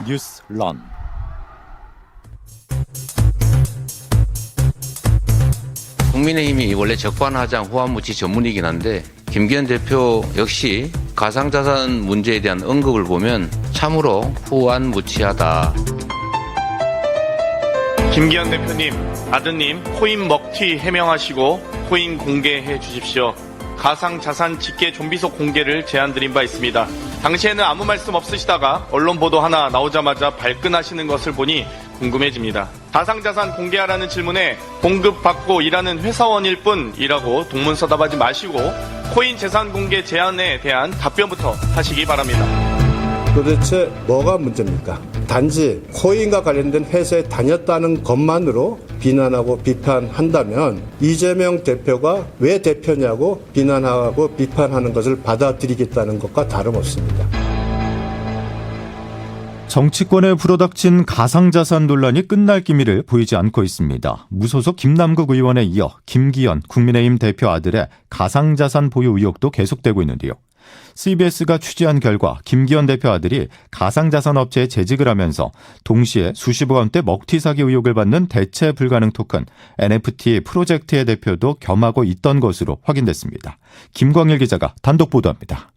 뉴스 런. 국민의힘이 원래 적반하장 후한무치 전문이긴 한데 김기현 대표 역시 가상자산 문제에 대한 언급을 보면 참으로 후한무치하다. 김기현 대표님, 아드님 코인 먹튀 해명하시고 코인 공개해 주십시오. 가상자산 직계 좀비속 공개를 제안드린 바 있습니다. 당시에는 아무 말씀 없으시다가 언론 보도 하나 나오자마자 발끈하시는 것을 보니 궁금해집니다. 가상자산 공개하라는 질문에 봉급받고 일하는 회사원일 뿐이라고 동문서답하지 마시고 코인 재산 공개 제안에 대한 답변부터 하시기 바랍니다. 도대체 뭐가 문제입니까? 단지 코인과 관련된 회사에 다녔다는 것만으로 비난하고 비판한다면 이재명 대표가 왜 대표냐고 비난하고 비판하는 것을 받아들이겠다는 것과 다름없습니다. 정치권에 불어닥친 가상자산 논란이 끝날 기미를 보이지 않고 있습니다. 무소속 김남국 의원에 이어 김기현 국민의힘 대표 아들의 가상자산 보유 의혹도 계속되고 있는데요. CBS가 취재한 결과 김기현 대표 아들이 가상자산 업체에 재직을 하면서 동시에 수십억 원대 먹튀 사기 의혹을 받는 대체 불가능 토큰 NFT 프로젝트의 대표도 겸하고 있던 것으로 확인됐습니다. 김광일 기자가 단독 보도합니다.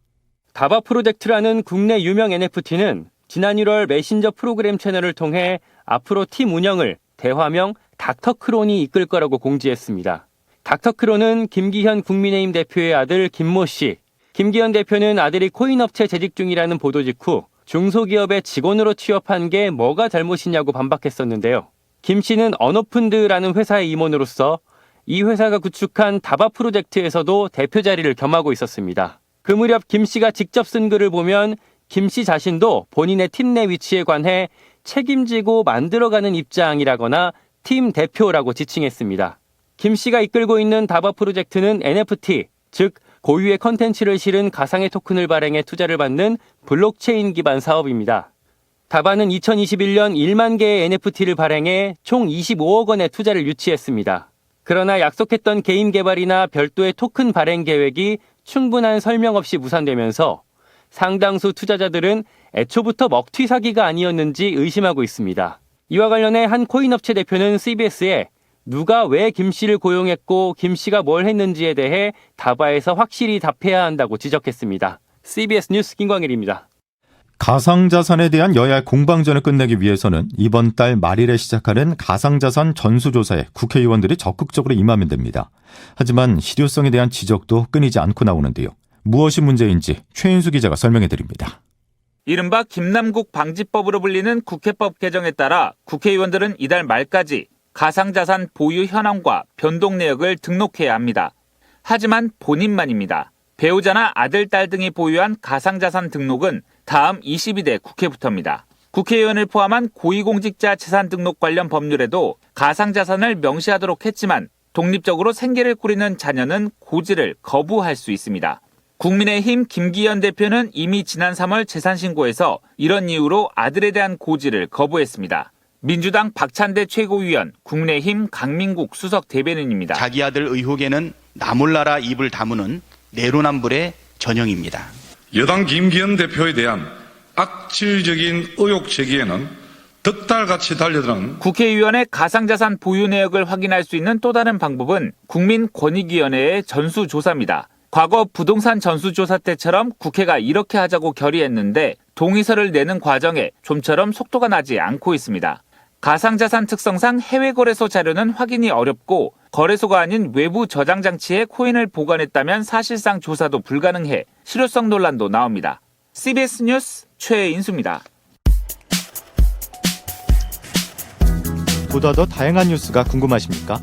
다바 프로젝트라는 국내 유명 NFT는 지난 1월 메신저 프로그램 채널을 통해 앞으로 팀 운영을 대화명 닥터크론이 이끌 거라고 공지했습니다. 닥터크론은 김기현 국민의힘 대표의 아들 김모 씨. 김기현 대표는 아들이 코인업체 재직 중이라는 보도 직후 중소기업의 직원으로 취업한 게 뭐가 잘못이냐고 반박했었는데요. 김 씨는 언어푼드라는 회사의 임원으로서 이 회사가 구축한 다바 프로젝트에서도 대표 자리를 겸하고 있었습니다. 그 무렵 김 씨가 직접 쓴 글을 보면 김 씨 자신도 본인의 팀 내 위치에 관해 책임지고 만들어가는 입장이라거나 팀 대표라고 지칭했습니다. 김 씨가 이끌고 있는 다바 프로젝트는 NFT, 즉 고유의 컨텐츠를 실은 가상의 토큰을 발행해 투자를 받는 블록체인 기반 사업입니다. 다바는 2021년 1만 개의 NFT를 발행해 총 25억 원의 투자를 유치했습니다. 그러나 약속했던 게임 개발이나 별도의 토큰 발행 계획이 충분한 설명 없이 무산되면서 상당수 투자자들은 애초부터 먹튀 사기가 아니었는지 의심하고 있습니다. 이와 관련해 한 코인업체 대표는 CBS에 누가 왜 김 씨를 고용했고 김 씨가 뭘 했는지에 대해 다바에서 확실히 답해야 한다고 지적했습니다. CBS 뉴스 김광일입니다. 가상자산에 대한 여야의 공방전을 끝내기 위해서는 이번 달 말일에 시작하는 가상자산 전수조사에 국회의원들이 적극적으로 임하면 됩니다. 하지만 실효성에 대한 지적도 끊이지 않고 나오는데요. 무엇이 문제인지 최인수 기자가 설명해 드립니다. 이른바 김남국 방지법으로 불리는 국회법 개정에 따라 국회의원들은 이달 말까지 가상자산 보유 현황과 변동 내역을 등록해야 합니다. 하지만 본인만입니다. 배우자나 아들, 딸 등이 보유한 가상자산 등록은 다음 22대 국회부터입니다. 국회의원을 포함한 고위공직자 재산 등록 관련 법률에도 가상자산을 명시하도록 했지만 독립적으로 생계를 꾸리는 자녀는 고지를 거부할 수 있습니다. 국민의힘 김기현 대표는 이미 지난 3월 재산신고에서 이런 이유로 아들에 대한 고지를 거부했습니다. 민주당 박찬대 최고위원, 국민의힘 강민국 수석 대변인입니다. 자기 아들 의혹에는 나 몰라라 입을 다무는 내로남불의 전형입니다. 여당 김기현 대표에 대한 악질적인 의혹 제기에는 득달같이 달려드는 국회의원의 가상자산 보유 내역을 확인할 수 있는 또 다른 방법은 국민권익위원회의 전수조사입니다. 과거 부동산 전수조사 때처럼 국회가 이렇게 하자고 결의했는데 동의서를 내는 과정에 좀처럼 속도가 나지 않고 있습니다. 가상자산 특성상 해외거래소 자료는 확인이 어렵고 거래소가 아닌 외부 저장 장치에 코인을 보관했다면 사실상 조사도 불가능해 실효성 논란도 나옵니다. CBS 뉴스 최인수입니다. 보다 더 다양한 뉴스가 궁금하십니까?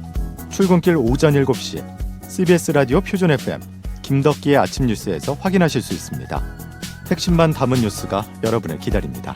출근길 오전 7시 CBS 라디오 표준 FM 김덕기의 아침 뉴스에서 확인하실 수 있습니다. 핵심만 담은 뉴스가 여러분을 기다립니다.